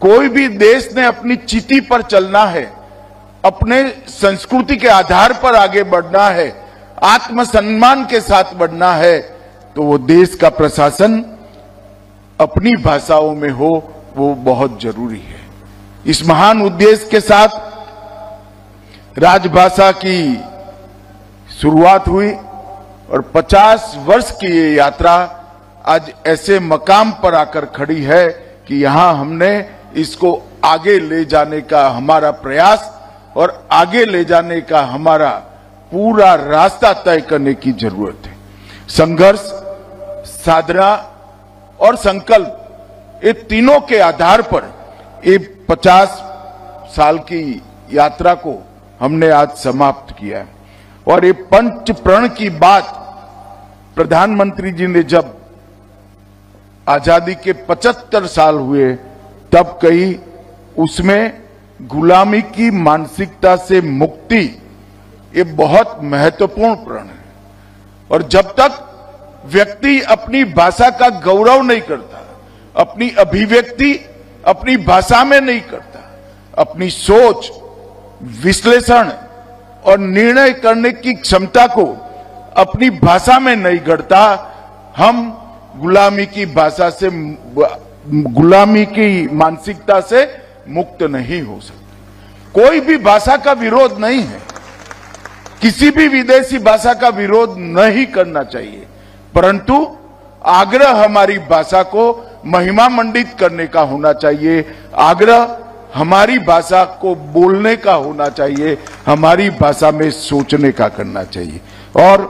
कोई भी देश ने अपनी चिति पर चलना है, अपने संस्कृति के आधार पर आगे बढ़ना है, आत्मसम्मान के साथ बढ़ना है, तो वो देश का प्रशासन अपनी भाषाओं में हो, वो बहुत जरूरी है। इस महान उद्देश्य के साथ राजभाषा की शुरुआत हुई और 50 वर्ष की ये यात्रा आज ऐसे मकाम पर आकर खड़ी है कि यहां हमने इसको आगे ले जाने का हमारा प्रयास और आगे ले जाने का हमारा पूरा रास्ता तय करने की जरूरत है। संघर्ष, साधना और संकल्प, ये तीनों के आधार पर ये 50 साल की यात्रा को हमने आज समाप्त किया है। और ये पंच प्रण की बात प्रधानमंत्री जी ने जब आजादी के 75 साल हुए तब कही, उसमें गुलामी की मानसिकता से मुक्ति ये बहुत महत्वपूर्ण प्रण है। और जब तक व्यक्ति अपनी भाषा का गौरव नहीं करता, अपनी अभिव्यक्ति अपनी भाषा में नहीं करता, अपनी सोच, विश्लेषण और निर्णय करने की क्षमता को अपनी भाषा में नहीं गढ़ता, हम गुलामी की भाषा से, गुलामी की मानसिकता से मुक्त नहीं हो सकते। कोई भी भाषा का विरोध नहीं है, किसी भी विदेशी भाषा का विरोध नहीं करना चाहिए, परंतु आग्रह हमारी भाषा को महिमा मंडित करने का होना चाहिए, आग्रह हमारी भाषा को बोलने का होना चाहिए, हमारी भाषा में सोचने का करना चाहिए। और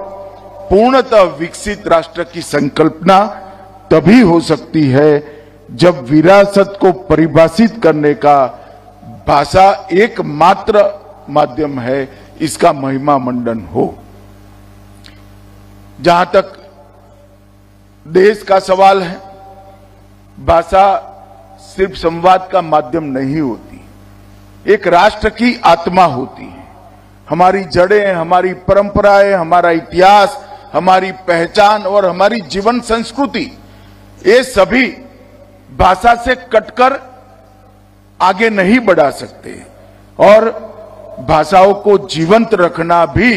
पूर्णतः विकसित राष्ट्र की संकल्पना तभी हो सकती है जब विरासत को परिभाषित करने का भाषा एकमात्र माध्यम है, इसका महिमा मंडन हो। जहां तक देश का सवाल है, भाषा सिर्फ संवाद का माध्यम नहीं होती, एक राष्ट्र की आत्मा होती है। हमारी जड़ें, हमारी परंपराएं, हमारा इतिहास, हमारी पहचान और हमारी जीवन संस्कृति, ये सभी भाषा से कटकर आगे नहीं बढ़ा सकते। और भाषाओं को जीवंत रखना भी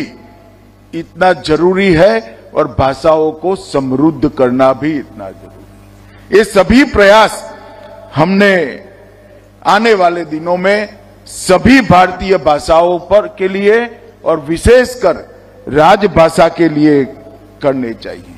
इतना जरूरी है और भाषाओं को समृद्ध करना भी इतना जरूरी है। ये सभी प्रयास हमने आने वाले दिनों में सभी भारतीय भाषाओं पर के लिए और विशेषकर राजभाषा के लिए करने चाहिए।